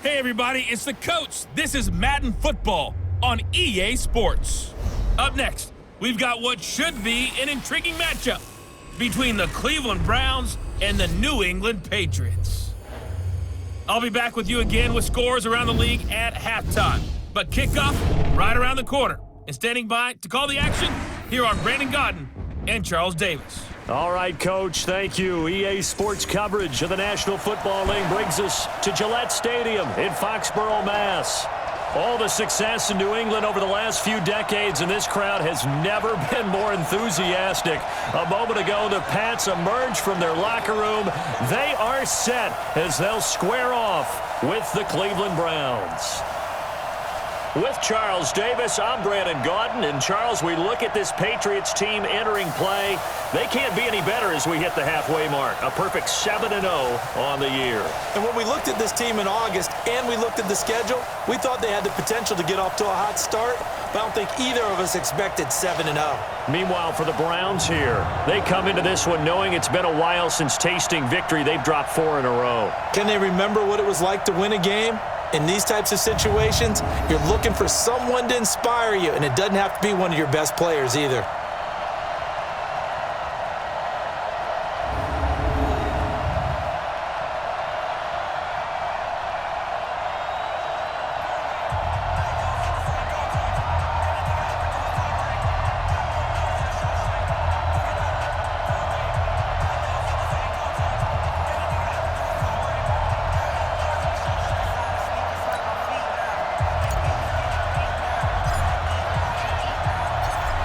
Hey everybody, it's the coach. This is Madden Football on EA Sports. Up next, we've got what should be an intriguing matchup between the Cleveland Browns and the New England Patriots. I'll be back with you again with scores around the league at halftime. But kickoff right around the corner. And standing by to call the action, here are Brandon Godden and Charles Davis. All right, Coach, thank you. EA Sports coverage of the National Football League brings us to Gillette Stadium in Foxborough, Mass. All the success in New England over the last few decades, and this crowd has never been more enthusiastic. A moment ago, the Pats emerged from their locker room. They are set as they'll square off with the Cleveland Browns. With Charles Davis, I'm Brandon Godden. And Charles, we look at this Patriots team entering play. They can't be any better as we hit the halfway mark. A perfect 7-0 on the year. And when we looked at this team in August and we looked at the schedule, we thought they had the potential to get off to a hot start. But I don't think either of us expected 7-0. Meanwhile, for the Browns here, they come into this one knowing it's been a while since tasting victory. They've dropped 4 in a row. Can they remember what it was like to win a game? In these types of situations, you're looking for someone to inspire you, and it doesn't have to be one of your best players either.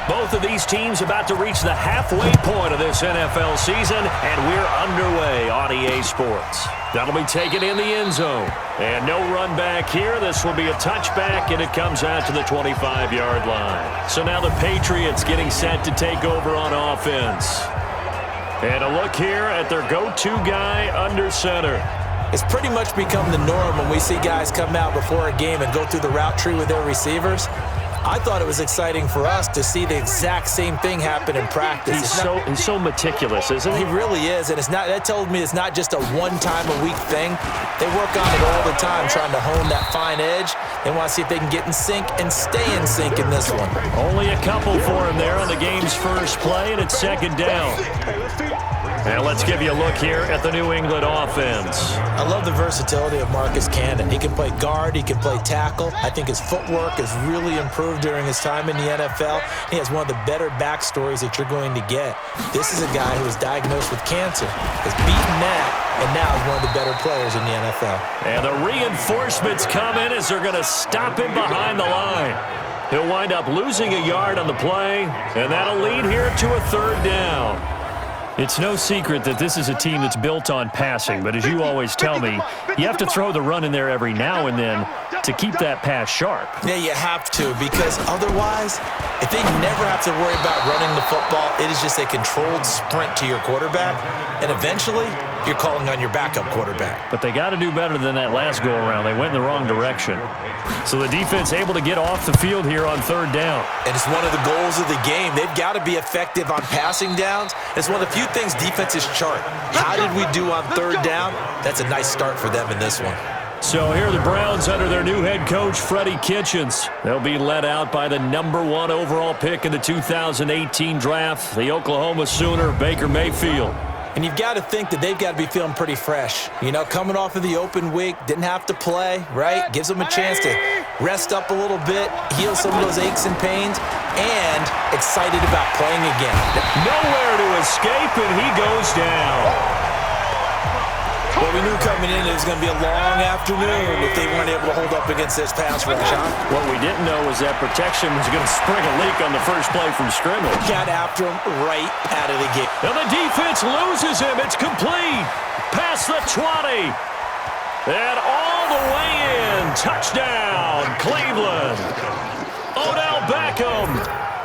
Both of these teams about to reach the halfway point of this NFL season, and we're underway on EA Sports. That'll be taken in the end zone. And no run back here. This will be a touchback, and it comes out to the 25-yard line. So now the Patriots getting set to take over on offense. And a look here at their go-to guy under center. It's pretty much become the norm when we see guys come out before a game and go through the route tree with their receivers. I thought it was exciting for us to see the exact same thing happen in practice. He's so meticulous, isn't he? He really is, and that told me it's not just a one-time-a-week thing. They work on it all the time, trying to hone that fine edge. They want to see if they can get in sync and stay in sync in this one. Only a couple for him there on the game's first play, and it's second down. And let's give you a look here at the New England offense. I love the versatility of Marcus Cannon. He can play guard. He can play tackle. I think his footwork has really improved during his time in the NFL. He has one of the better backstories that you're going to get. This is a guy who was diagnosed with cancer, has beaten that, and now is one of the better players in the NFL. And the reinforcements come in as they're going to stop him behind the line. He'll wind up losing a yard on the play, and that'll lead here to a third down. It's no secret that this is a team that's built on passing, but as you always tell me, you have to throw the run in there every now and then to keep that pass sharp. Yeah, you have to, because otherwise, if they never have to worry about running the football, it is just a controlled sprint to your quarterback, and eventually, you're calling on your backup quarterback. But they got to do better than that last go-around. They went in the wrong direction. So the defense able to get off the field here on third down. And it's one of the goals of the game. They've got to be effective on passing downs. It's one of the few things defenses chart. How did we do on third down? That's a nice start for them in this one. So here are the Browns under their new head coach, Freddie Kitchens. They'll be led out by the #1 overall pick in the 2018 draft, the Oklahoma Sooner, Baker Mayfield. And you've got to think that they've got to be feeling pretty fresh. You know, coming off of the open week, didn't have to play, right? Gives them a chance to rest up a little bit, heal some of those aches and pains, and excited about playing again. Nowhere to escape, and he goes down. Well, we knew coming in it was going to be a long afternoon if they weren't able to hold up against this pass rush, huh? What we didn't know was that protection was going to spring a leak on the first play from scrimmage. Got after him right out of the gate. And the defense loses him. It's complete. Past the 20. And all the way in. Touchdown, Cleveland. Odell Beckham.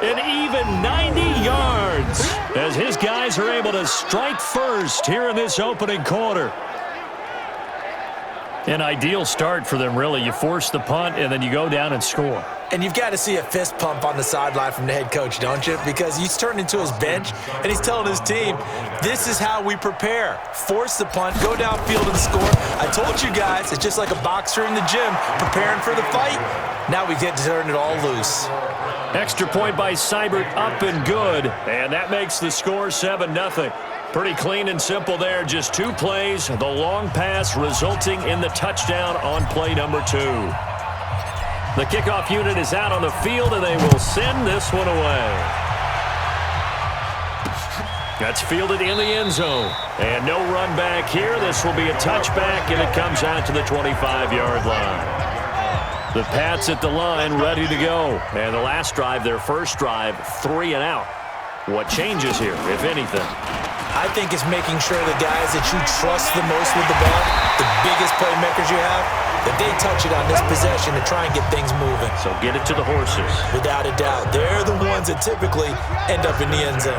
An even 90 yards as his guys are able to strike first here in this opening quarter. An ideal start for them, really. You force the punt, and then you go down and score. And you've got to see a fist pump on the sideline from the head coach, don't you? Because he's turned into his bench, and he's telling his team, this is how we prepare. Force the punt, go downfield and score. I told you guys, it's just like a boxer in the gym preparing for the fight. Now we get to turn it all loose. Extra point by Seibert, up and good. And that makes the score 7-0. Pretty clean and simple there. Just 2 plays. The long pass resulting in the touchdown on play number 2. The kickoff unit is out on the field, and they will send this one away. That's fielded in the end zone. And no run back here. This will be a touchback, and it comes out to the 25-yard line. The Pats at the line, ready to go. And the last drive, their first drive, 3 and out. What changes here, if anything? I think it's making sure the guys that you trust the most with the ball, the biggest playmakers you have, that they touch it on this possession to try and get things moving. So get it to the horses. Without a doubt. They're the ones that typically end up in the end zone.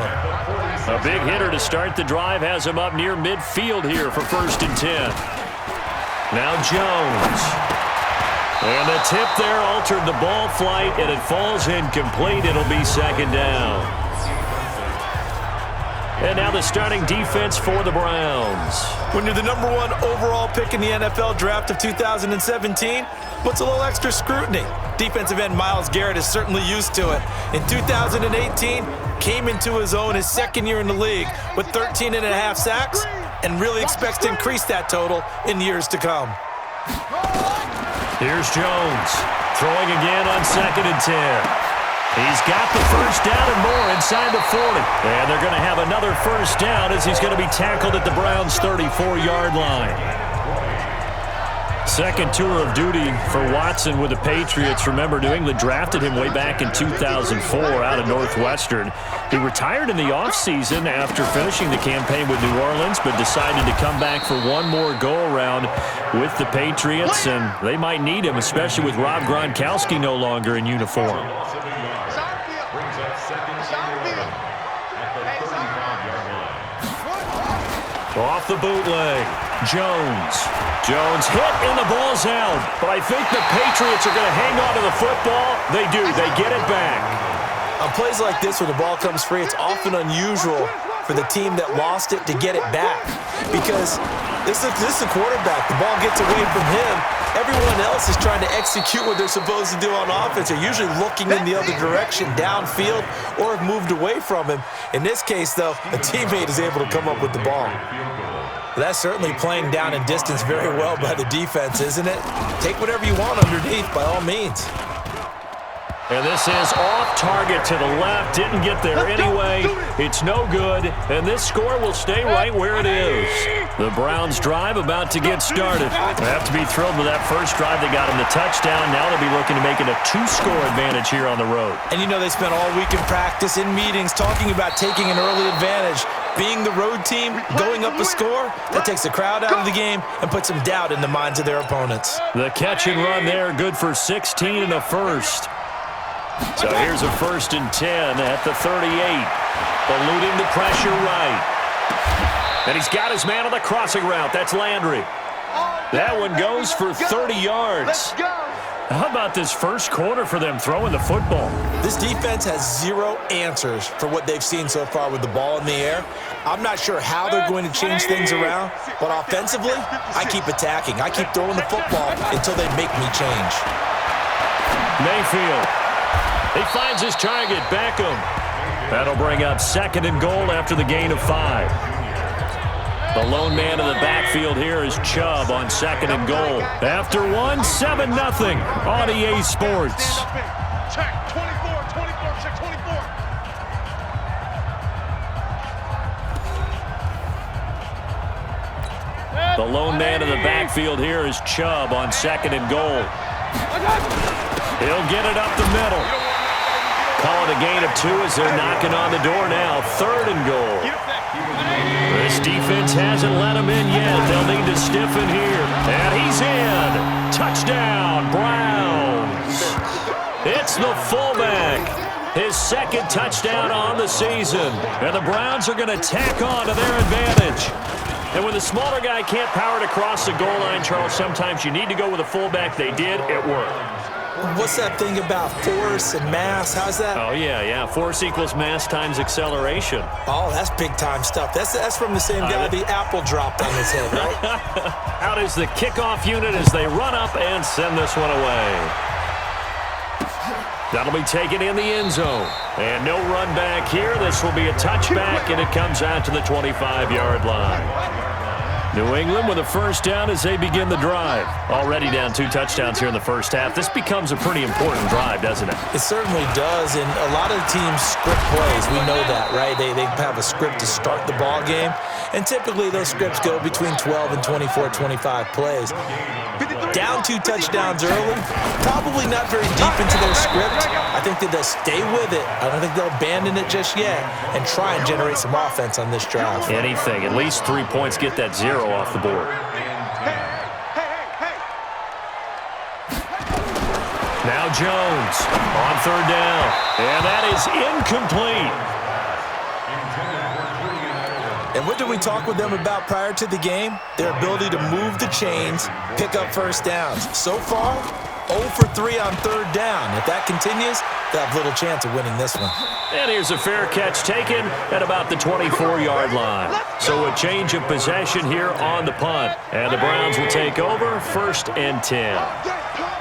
A big hitter to start the drive has him up near midfield here for 1st and 10. Now Jones. And the tip there altered the ball flight, and it falls incomplete. It'll be 2nd down. And now the starting defense for the Browns. When you're the number 1 overall pick in the NFL draft of 2017, puts a little extra scrutiny. Defensive end Myles Garrett is certainly used to it. In 2018, came into his own his 2nd year in the league with 13.5 sacks and really expects to increase that total in years to come. Here's Jones, throwing again on 2nd and 10. He's got the first down and more inside the 40. And they're going to have another first down as he's going to be tackled at the Browns' 34-yard line. Second tour of duty for Watson with the Patriots. Remember, New England drafted him way back in 2004 out of Northwestern. He retired in the offseason after finishing the campaign with New Orleans, but decided to come back for one more go-around with the Patriots, and they might need him, especially with Rob Gronkowski no longer in uniform. Off the bootleg, Jones hit and the ball's out, but I think the Patriots are going to hang on to the football. They do. They get it back. On plays like this where the ball comes free, it's often unusual for the team that lost it to get it back because this is a quarterback. The ball gets away from him. Everyone else is trying to execute what they're supposed to do on offense. They're usually looking in the other direction, downfield, or have moved away from him. In this case, though, a teammate is able to come up with the ball. That's certainly playing down in distance very well by the defense, isn't it? Take whatever you want underneath, by all means. And this is off target to the left. Didn't get there anyway. It's no good. And this score will stay right where it is. The Browns drive about to get started. They have to be thrilled with that first drive. They got him the touchdown. Now they'll be looking to make it a 2-score advantage here on the road. And you know they spent all week in practice, in meetings, talking about taking an early advantage. Being the road team, going up a score, that takes the crowd out of the game and puts some doubt in the minds of their opponents. The catch and run there, good for 16 and a first. So here's a 1st and 10 at the 38. Eluding the pressure right. And he's got his man on the crossing route. That's Landry. That one goes for 30 yards. How about this first quarter for them throwing the football? This defense has 0 answers for what they've seen so far with the ball in the air. I'm not sure how they're going to change things around, but offensively, I keep attacking. I keep throwing the football until they make me change. Mayfield. He finds his target, Beckham. That'll bring up 2nd and goal after the gain of 5. The lone man in the backfield here is Chubb on 2nd and goal. After 1, 7-0 on EA Sports. Check, 24, check 24. The lone man in the backfield here is Chubb on 2nd and goal. He'll get it up the middle. Call it a gain of 2 as they're knocking on the door now. 3rd and goal. This defense hasn't let him in yet. They'll need to stiffen here. And he's in. Touchdown, Browns. It's the fullback. His 2nd touchdown on the season. And the Browns are going to tack on to their advantage. And when the smaller guy can't power it across the goal line, Charles, sometimes you need to go with a fullback. They did. It worked. What's that thing about force and mass? How's that? Oh, yeah. Force equals mass times acceleration. Oh, that's big-time stuff. That's from the same guy the apple dropped on his head, right? Out is the kickoff unit as they run up and send this one away. That'll be taken in the end zone. And no run back here. This will be a touchback, and it comes out to the 25-yard line. New England with a first down as they begin the drive. Already down 2 touchdowns here in the first half. This becomes a pretty important drive, doesn't it? It certainly does, and a lot of teams script plays. We know that, right? They have a script to start the ball game, and typically those scripts go between 12 and 24, 25 plays. Down 2 touchdowns early, probably not very deep into their script. I think that they'll stay with it. I don't think they'll abandon it just yet and try and generate some offense on this drive. Anything. At least 3 points. Get that 0 off the board. Now Jones on third down. And that is incomplete. And what did we talk with them about prior to the game? Their ability to move the chains, pick up first downs. So far, 0 for 3 on third down. If that continues, they'll have little chance of winning this one. And here's a fair catch taken at about the 24-yard line. So a change of possession here on the punt. And the Browns will take over, 1st and 10.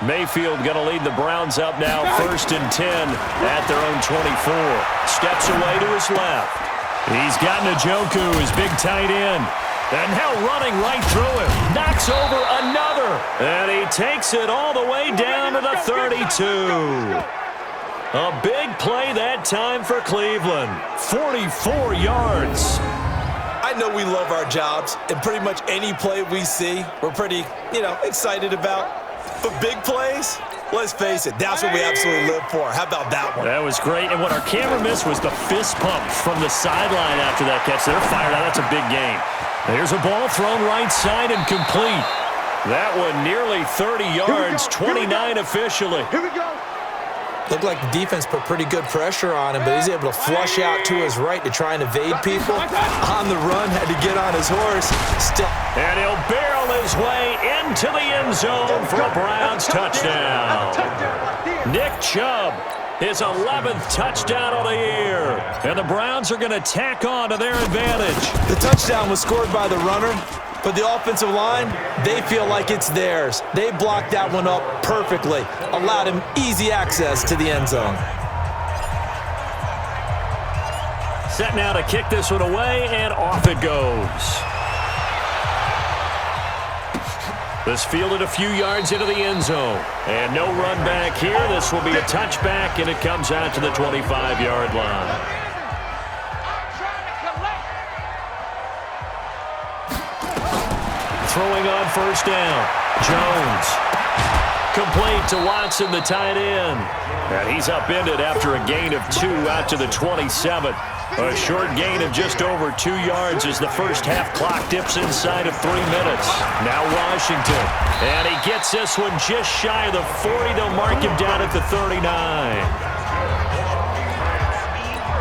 Mayfield going to lead the Browns up now, 1st and 10 at their own 24. Steps away to his left. He's got Njoku, his big tight end. And now running right through him. Knocks over another. And he takes it all the way down to the 32. A big play that time for Cleveland. 44 yards. I know we love our jobs, and pretty much any play we see, we're pretty, excited about. But big plays, let's face it, that's what we absolutely live for. How about that one? That was great. And what our camera missed was the fist pump from the sideline after that catch. They're fired out. That's a big game. There's a ball thrown right side and complete. That one nearly 30 yards, 29 officially. Here we go. Looked like the defense put pretty good pressure on him, but he's able to flush out to his right to try and evade people. On the run, had to get on his horse. Still. And he'll barrel his way into the end zone for a Browns touchdown. Nick Chubb, his 11th touchdown of the year. And the Browns are going to tack on to their advantage. The touchdown was scored by the runner, but the offensive line, they feel like it's theirs. They blocked that one up perfectly, allowed him easy access to the end zone. Set now to kick this one away, and off it goes. This fielded a few yards into the end zone. And no run back here. This will be a touchback, and it comes out to the 25-yard line. Throwing on first down. Jones. Complete to Watson, the tight end. And he's upended after a gain of 2 out to the 27. A short gain of just over 2 yards as the first half clock dips inside of 3 minutes. Now Washington. And he gets this one just shy of the 40. They'll mark him down at the 39.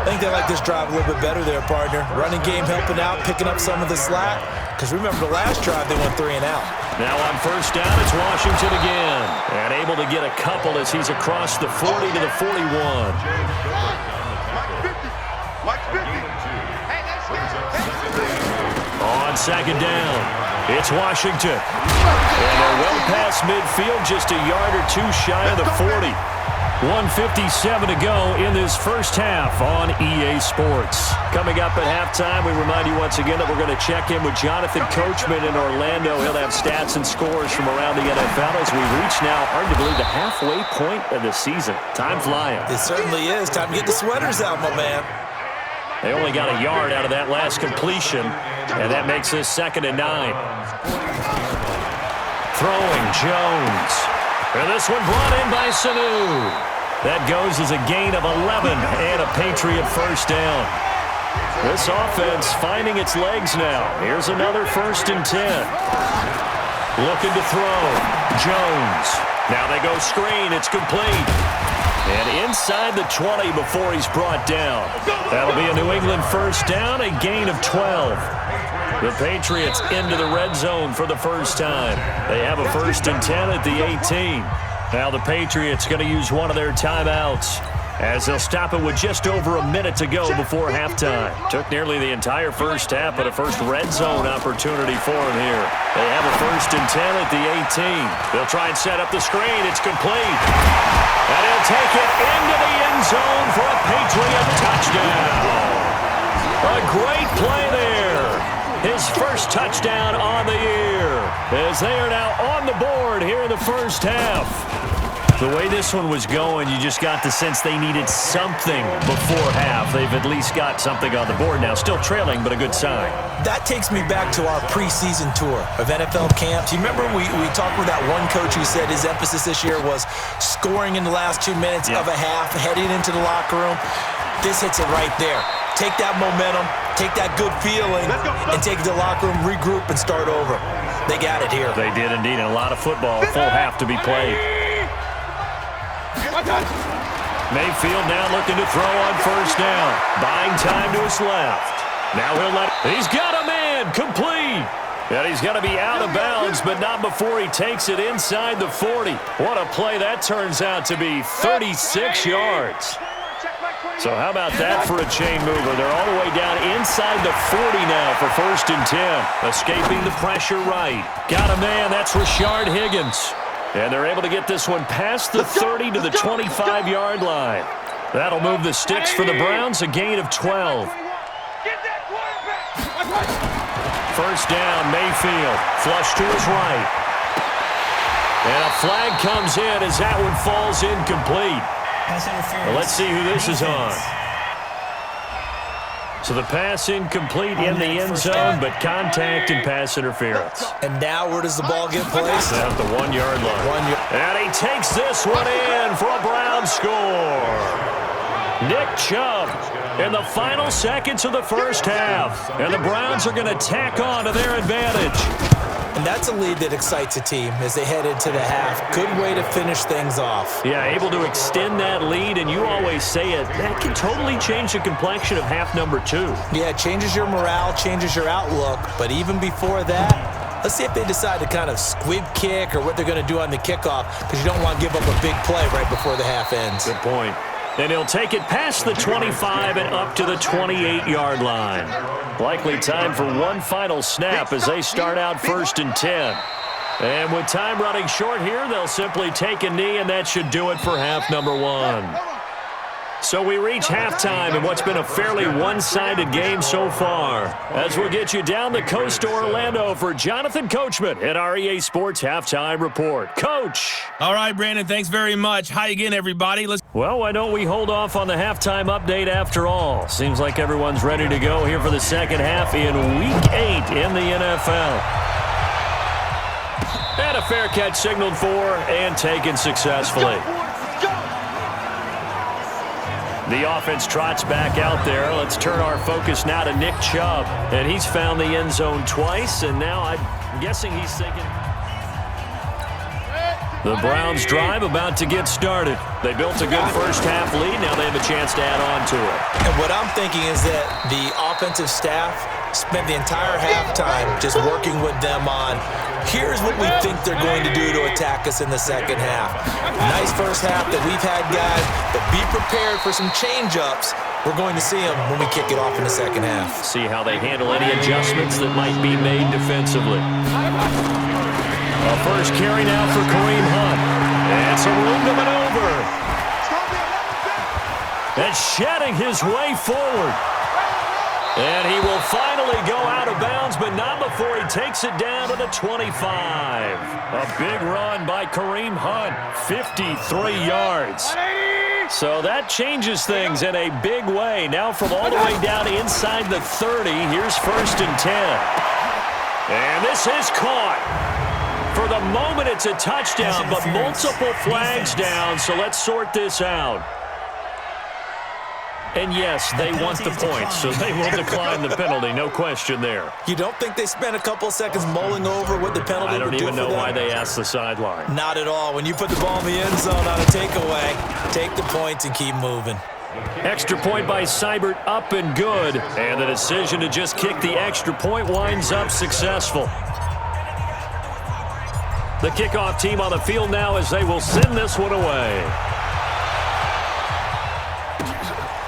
I think they like this drive a little bit better there, partner. Running game helping out, picking up some of the slack. Because remember, the last drive, they went 3 and out. Now on first down, it's Washington again. And able to get a couple as he's across the 40 to the 41. On second down, it's Washington. And they're well past midfield, just a yard or 2 shy of the 40. 1:57 to go in this first half on EA Sports. Coming up at halftime, we remind you once again that we're going to check in with Jonathan Coachman in Orlando. He'll have stats and scores from around the NFL as we reach now, hard to believe, the halfway point of the season. Time flying. It certainly is. Time to get the sweaters out, my man. They only got a yard out of that last completion, and that makes this 2nd and 9. Throwing Jones. And this one brought in by Sanu. That goes as a gain of 11 and a Patriot first down. This offense finding its legs now. Here's another 1st and 10. Looking to throw. Jones. Now they go screen. It's complete. And inside the 20 before he's brought down. That'll be a New England first down, a gain of 12. The Patriots into the red zone for the first time. They have a 1st and 10 at the 18. Now the Patriots going to use one of their timeouts as they'll stop it with just over a minute to go before halftime. Took nearly the entire first half, but a first red zone opportunity for them here. They have a 1st and 10 at the 18. They'll try and set up the screen. It's complete. And he'll take it into the end zone for a Patriot touchdown. A great play there. His first touchdown on the year, as they are now on the board here in the first half. The way this one was going, you just got the sense they needed something before half. They've at least got something on the board now. Still trailing, but a good sign. That takes me back to our preseason tour of NFL camps. You remember we talked with that one coach who said his emphasis this year was scoring in the last 2 minutes of a half, heading into the locker room. This hits it right there. Take that momentum, take that good feeling, and take it to the locker room, regroup, and start over. They got it here. They did indeed, and a lot of football, full half to be played. Mayfield now looking to throw on 1st down. Buying time to his left. Now he's got a man, complete. And he's going to be out of bounds, but not before he takes it inside the 40. What a play that turns out to be, 36 yards. So how about that for a chain mover? They're all the way down inside the 40 now for 1st and 10. Escaping the pressure right. Got a man, that's Rashard Higgins. And they're able to get this one past the 30 to the 25-yard line. That'll move the sticks for the Browns, a gain of 12. 1st down, Mayfield. Flush to his right. And a flag comes in as that one falls incomplete. Well, let's see who this is on. So the pass incomplete in the end zone, but contact and pass interference. And now where does the ball get placed? At the 1-yard line. And he takes this one in for a Brown score. Nick Chubb in the final seconds of the first half. And the Browns are going to tack on to their advantage. And that's a lead that excites a team as they head into the half. Good way to finish things off. Yeah, able to extend that lead, and you always say it, that can totally change the complexion of half number 2. Yeah, it changes your morale, changes your outlook. But even before that, let's see if they decide to kind of squib kick or what they're going to do on the kickoff, because you don't want to give up a big play right before the half ends. Good point. And he'll take it past the 25 and up to the 28-yard line. Likely time for one final snap as they start out 1st and 10. And with time running short here, they'll simply take a knee, and that should do it for half number 1. So we reach halftime in what's been a fairly one-sided game so far. As we'll get you down the coast to Orlando for Jonathan Coachman at our EA Sports Halftime Report. Coach! All right, Brandon, thanks very much. Hi again, everybody. Well, why don't we hold off on the halftime update after all? Seems like everyone's ready to go here for the second half in Week 8 in the NFL. And a fair catch signaled for and taken successfully. The offense trots back out there. Let's turn our focus now to Nick Chubb. And he's found the end zone twice, and now I'm guessing he's thinking... The Browns drive about to get started. They built a good first half lead. Now they have a chance to add on to it. And what I'm thinking is that the offensive staff spent the entire halftime just working with them on, here's what we think they're going to do to attack us in the second half. Nice first half that we've had, guys, but be prepared for some change-ups. We're going to see them when we kick it off in the second half. See how they handle any adjustments that might be made defensively. A first carry now for Kareem Hunt. And some room to maneuver. And shedding his way forward. And he will finally go out of bounds, but not before he takes it down to the 25. A big run by Kareem Hunt, 53 yards. So that changes things in a big way. Now from all the way down inside the 30, here's 1st and 10. And this is caught. For the moment, it's a touchdown, but multiple flags down, so let's sort this out. And yes, they want the points, so they will decline the penalty, no question there. You don't think they spent a couple seconds mulling over what the penalty would do for them? I don't even know why they asked the sideline. Not at all. When you put the ball in the end zone on a takeaway, take the points and keep moving. Extra point by Seibert, up and good. And the decision to just kick the extra point winds up successful. The kickoff team on the field now as they will send this one away.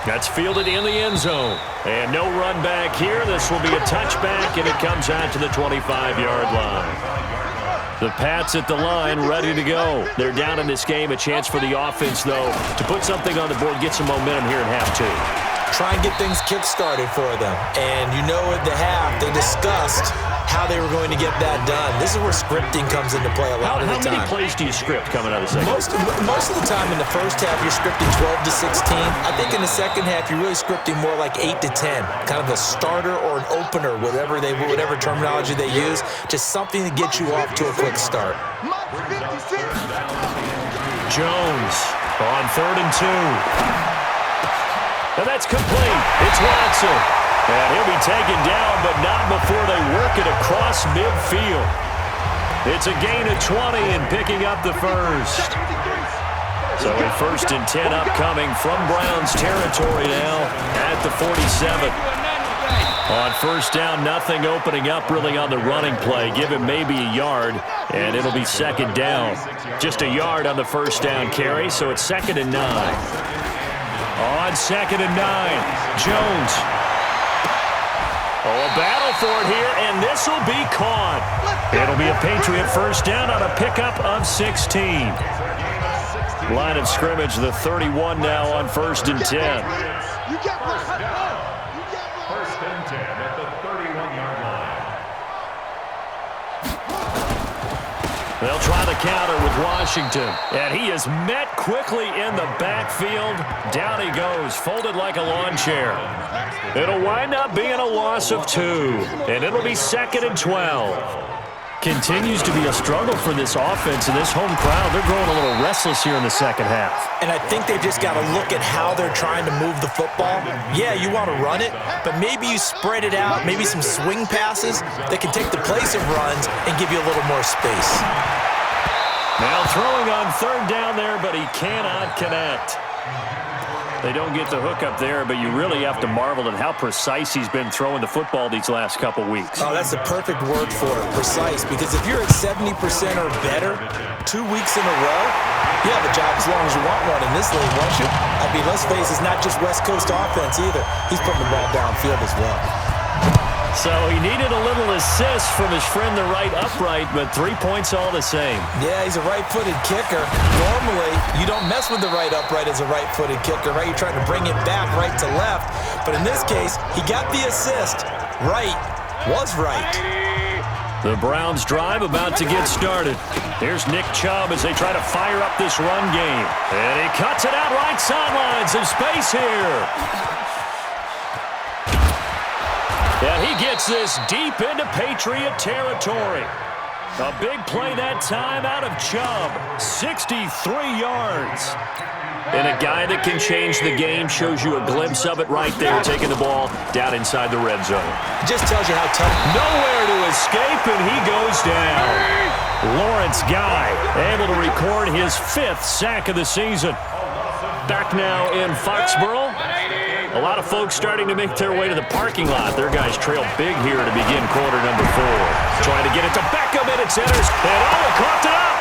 That's fielded in the end zone. And no run back here. This will be a touchback, and it comes out to the 25-yard line. The Pats at the line, ready to go. They're down in this game. A chance for the offense, though, to put something on the board, get some momentum here in half two. Try and get things kick-started for them. And you know at the half, they discussed how they were going to get that done. This is where scripting comes into play a lot of the time. How many plays do you script coming out of the second? Most of the time in the first half, you're scripting 12 to 16. I think in the second half, you're really scripting more like 8 to 10. Kind of a starter or an opener, whatever terminology they use. Just something to get you off to a quick start. Jones on 3rd and 2. And that's complete. It's Watson. And he'll be taken down, but not before they work it across midfield. It's a gain of 20 and picking up the first. So a 1st and 10 upcoming from Browns territory now at the 47. On 1st down, nothing opening up really on the running play. Give him maybe a yard, and it'll be 2nd down. Just a yard on the 1st down carry, so it's 2nd and 9. On 2nd and 9, Jones. Oh, a battle for it here, and this will be caught. It'll be a Patriot 1st down on a pickup of 16. Line of scrimmage, the 31 now on 1st and 10. 1st and 10 at the 31-yard line. They'll try the counter with Washington. And he is met quickly in the backfield. Down he goes, folded like a lawn chair. It'll wind up being a loss of 2. And it'll be 2nd and 12. Continues to be a struggle for this offense and this home crowd. They're growing a little restless here in the second half. And I think they've just got to look at how they're trying to move the football. Yeah, you want to run it, but maybe you spread it out, maybe some swing passes that can take the place of runs and give you a little more space. Now throwing on 3rd down there, but he cannot connect. They don't get the hook up there, but you really have to marvel at how precise he's been throwing the football these last couple weeks. Oh, that's the perfect word for it, precise, because if you're at 70% or better 2 weeks in a row, you have a job as long as you want one in this league, won't you? I mean, let's face it, it's not just West Coast offense either. He's putting the ball downfield as well. So he needed a little assist from his friend the right upright, but 3 points all the same. Yeah, he's a right-footed kicker. Normally, you don't mess with the right upright as a right-footed kicker, right? You're trying to bring it back right to left. But in this case, he got the assist. Right was right. The Browns drive about to get started. Here's Nick Chubb as they try to fire up this run game. And he cuts it out right sideline. Some space here. Yeah, he gets this deep into Patriot territory. A big play that time out of Chubb. 63 yards. And a guy that can change the game shows you a glimpse of it right there, taking the ball down inside the red zone. Just tells you how tough. Nowhere to escape, and he goes down. Lawrence Guy able to record his 5th sack of the season. Back now in Foxborough. A lot of folks starting to make their way to the parking lot. Their guys trail big here to begin quarter number 4. Trying to get it to Beckham, and it centers. And oh, caught it up.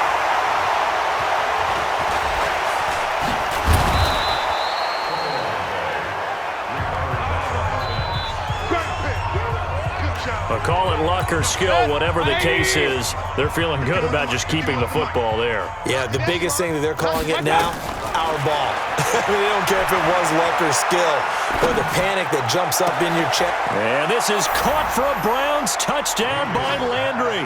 A call it luck or skill, whatever the case is, they're feeling good about just keeping the football there. Yeah, the biggest thing that they're calling it now, our ball. They don't care if it was luck or skill, or the panic that jumps up in your chest. And this is caught for a Browns touchdown by Landry.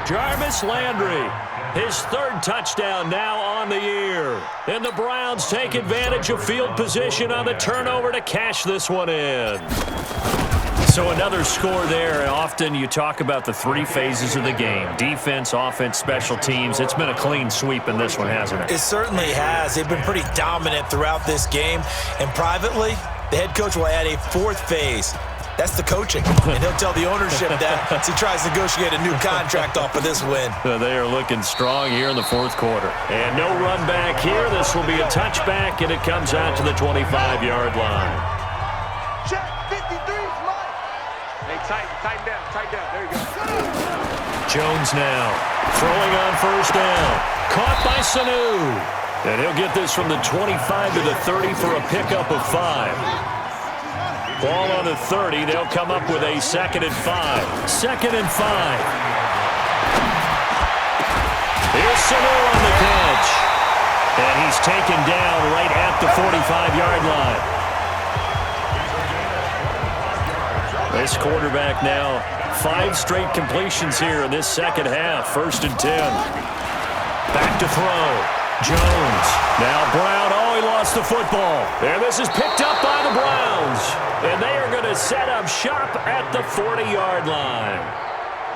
Jarvis Landry, his 3rd touchdown now on the year. And the Browns take advantage of field position on the turnover to cash this one in. So another score there, and often you talk about the 3 phases of the game. Defense, offense, special teams. It's been a clean sweep in this one, hasn't it? It certainly has. They've been pretty dominant throughout this game. And privately, the head coach will add a 4th phase. That's the coaching. And he'll tell the ownership that as he tries to negotiate a new contract off of this win. They are looking strong here in the 4th quarter. And no run back here. This will be a touchback, and it comes out to the 25-yard line. Check, 53's right. Hey, tighten down, there you go. Jones now. Throwing on first down. Caught by Sanu. And he'll get this from the 25 to the 30 for a pickup of 5. Ball on the 30. They'll come up with a 2nd and 5. 2nd and 5. Here's Sanu on the catch. And he's taken down right at the 45-yard line. This quarterback now, 5 straight completions here in this second half. 1st and 10. Back to throw. Jones. Now Brown. Oh, he lost the football. And this is picked up by the Browns. And they are going to set up shop at the 40-yard line.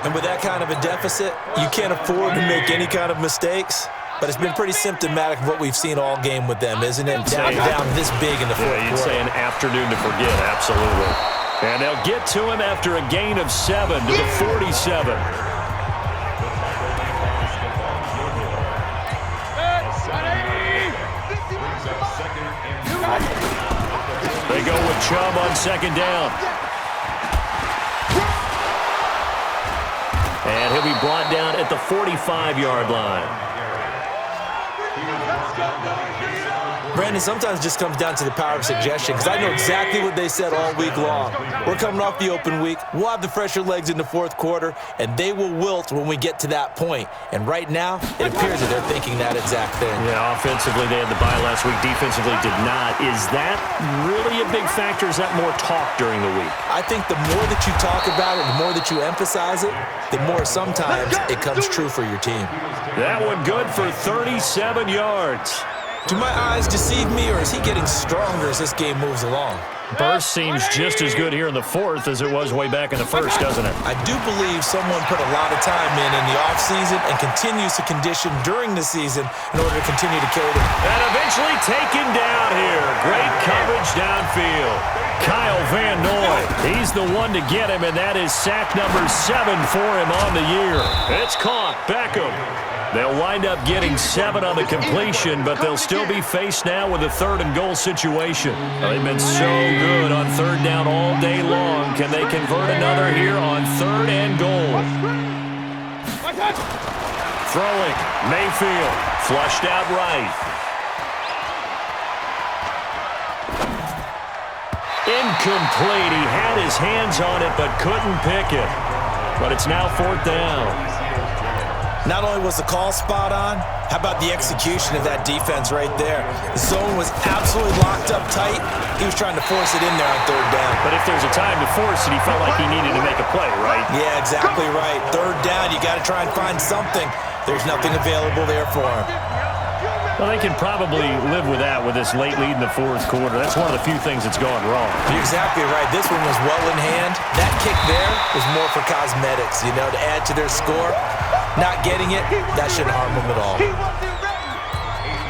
And with that kind of a deficit, you can't afford to make any kind of mistakes. But it's been pretty symptomatic of what we've seen all game with them, isn't it? Down this big in the fourth quarter. You'd say an afternoon to forget, absolutely. And they'll get to him after a gain of 7 to the 47. They go with Chubb on 2nd down. And he'll be brought down at the 45-yard line. Brandon, sometimes it just comes down to the power of suggestion, because I know exactly what they said all week long. We're coming off the open week. We'll have the fresher legs in the fourth quarter, and they will wilt when we get to that point. And right now, it appears that they're thinking that exact thing. Yeah, offensively, they had the bye last week. Defensively, did not. Is that really a big factor? Is that more talk during the week? I think the more that you talk about it, the more that you emphasize it, the more sometimes it comes true for your team. That one good for 37 yards. Do my eyes deceive me, or is he getting stronger as this game moves along? Burst seems just as good here in the fourth as it was way back in the first, doesn't it? I do believe someone put a lot of time in the offseason and continues to condition during the season in order to continue to carry them. And eventually taken down here. Great coverage downfield. Kyle Van Noy, he's the one to get him, and that is sack number 7 for him on the year. It's caught. Beckham. They'll wind up getting 7 on the completion, but they'll still be faced now with a 3rd and goal situation. They've been so good on 3rd down all day long. Can they convert another here on 3rd and goal? Throwing. Mayfield. Flushed out right. Incomplete. He had his hands on it but couldn't pick it. But it's now 4th down. Not only was the call spot on, how about the execution of that defense right there? The zone was absolutely locked up tight. He was trying to force it in there on 3rd down. But if there's a time to force it, he felt like he needed to make a play, right? Yeah, exactly right. 3rd down, you got to try and find something. There's nothing available there for him. Well, they can probably live with that with this late lead in the fourth quarter. That's one of the few things that's gone wrong. You're exactly right. This one was well in hand. That kick there was more for cosmetics, to add to their score. Not getting it, that shouldn't harm them at all.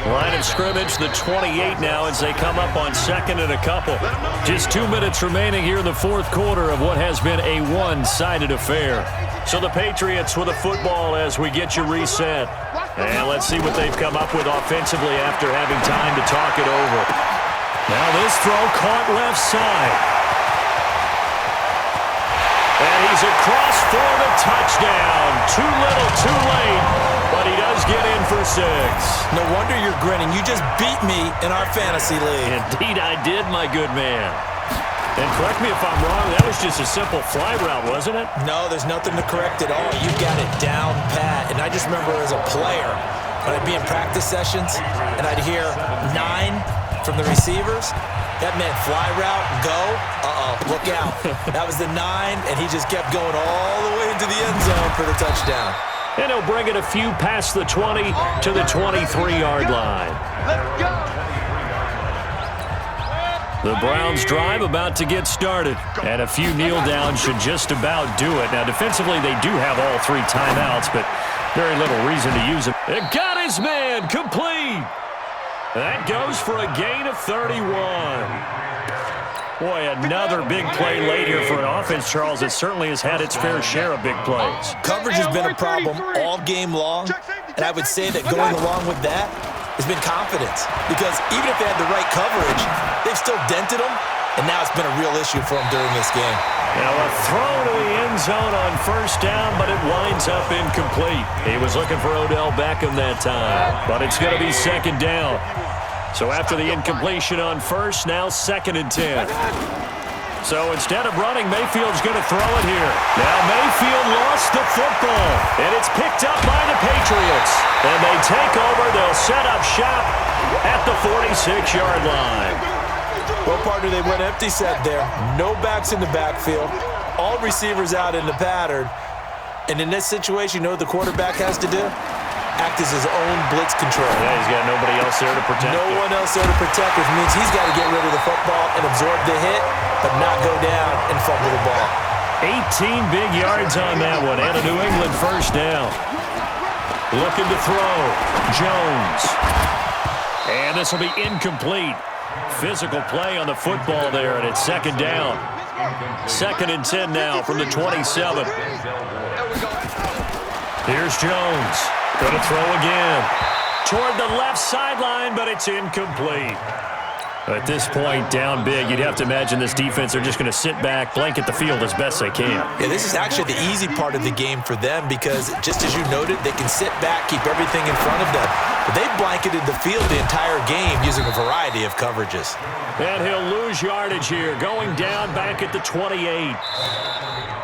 Line of scrimmage, the 28 now as they come up on 2nd and a couple. Just 2 minutes remaining here in the fourth quarter of what has been a one-sided affair. So the Patriots with the football as we get you reset. And let's see what they've come up with offensively after having time to talk it over. Now this throw caught left side. And he's across for the touchdown. Too little, too late, but he does get in for 6. No wonder you're grinning. You just beat me in our fantasy league. Indeed I did, my good man. And correct me if I'm wrong, that was just a simple fly route, wasn't it? No, there's nothing to correct at all. You got it down pat. And I just remember as a player, when I'd be in practice sessions, and I'd hear 9 from the receivers, that meant fly route, go, look out. That was the 9, and he just kept going all the way into the end zone for the touchdown. And he'll bring it a few past the 20 to the 23-yard line. Let's go. The Browns drive about to get started, and a few kneel downs should just about do it. Now, defensively, they do have all 3 timeouts, but very little reason to use them. It got his man complete. That goes for a gain of 31. Boy, another big play late here for an offense, Charles. It certainly has had its fair share of big plays. Coverage has been a problem all game long, and I would say that going along with that has been confidence. Because even if they had the right coverage, they've still dented them, and now it's been a real issue for him during this game. Now a throw to the end zone on first down, but it winds up incomplete. He was looking for Odell Beckham that time, but it's going to be second down. So after the incompletion on first, now 2nd and 10. So instead of running, Mayfield's going to throw it here. Now Mayfield lost the football, and it's picked up by the Patriots. And they take over. They'll set up shop at the 46-yard line. Well, partner, they went empty set there. No backs in the backfield. All receivers out in the pattern. And in this situation, you know what the quarterback has to do? Act as his own blitz control. Yeah, he's got nobody else there to protect him. No one else there to protect, which means he's got to get rid of the football and absorb the hit, but not go down and fumble the ball. 18 big yards on that one, and a New England first down. Looking to throw. Jones. And this will be incomplete. Physical play on the football there, and it's second down. 2nd and 10 now from the 27. Here's Jones. Going to throw again. Toward the left sideline, but it's incomplete. At this point, down big, you'd have to imagine this defense are just going to sit back, blanket the field as best they can. Yeah, this is actually the easy part of the game for them because, just as you noted, they can sit back, keep everything in front of them. But they blanketed the field the entire game using a variety of coverages. And he'll lose yardage here, going down back at the 28.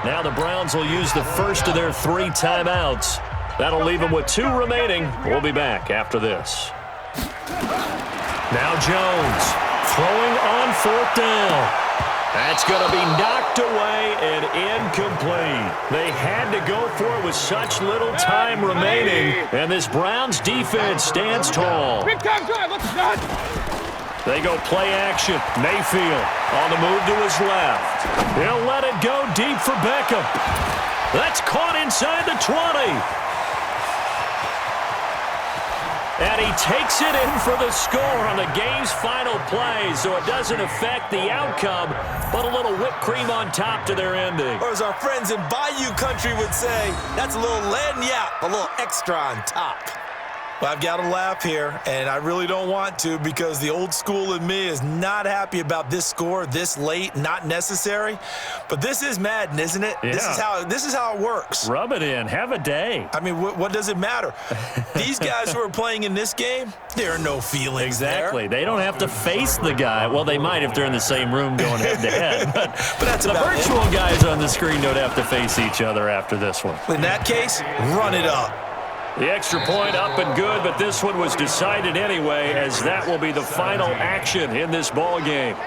Now the Browns will use the first of their 3 timeouts. That'll leave them with 2 remaining. We'll be back after this. Now Jones throwing on 4th down. That's going to be knocked away and incomplete. They had to go for it with such little time remaining, and this Browns defense stands tall. Big time drive. Let's go. They go play action. Mayfield on the move to his left. He'll let it go deep for Beckham. That's caught inside the 20. And he takes it in for the score on the game's final play, so it doesn't affect the outcome, but a little whipped cream on top to their ending. Or as our friends in Bayou Country would say, that's a little lagniappe, a little extra on top. Well, I've got to laugh here, and I really don't want to because the old school in me is not happy about this score this late, not necessary. But this is Madden, isn't it? Yeah. This is how it works. Rub it in. Have a day. I mean, what does it matter? These guys who are playing in this game, there are no feelings Exactly. there. They don't have to face the guy. Well, they might if they're in the same room going head-to-head. But that's the about virtual it. guys on the screen don't have to face each other after this one. In that case, run it up. The extra point up and good, but this one was decided anyway, as that will be the final action in this ball game.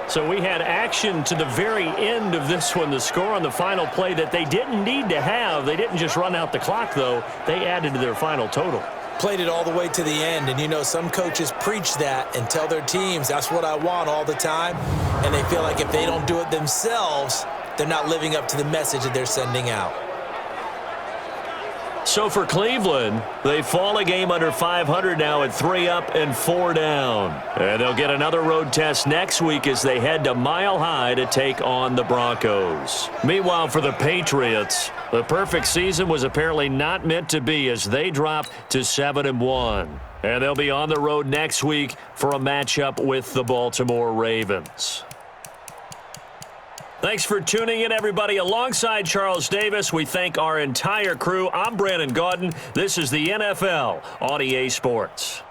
So we had action to the very end of this one, the score on the final play that they didn't need to have. They didn't just run out the clock, though. They added to their final total. Played it all the way to the end, and you know some coaches preach that and tell their teams that's what I want all the time, and they feel like if they don't do it themselves, they're not living up to the message that they're sending out. So for Cleveland, they fall a game under 500 now at 3 up and 4 down. And they'll get another road test next week as they head to Mile High to take on the Broncos. Meanwhile, for the Patriots, the perfect season was apparently not meant to be as they drop to 7-1. And they'll be on the road next week for a matchup with the Baltimore Ravens. Thanks for tuning in, everybody. Alongside Charles Davis, we thank our entire crew. I'm Brandon Gaudin. This is the NFL on EA Sports.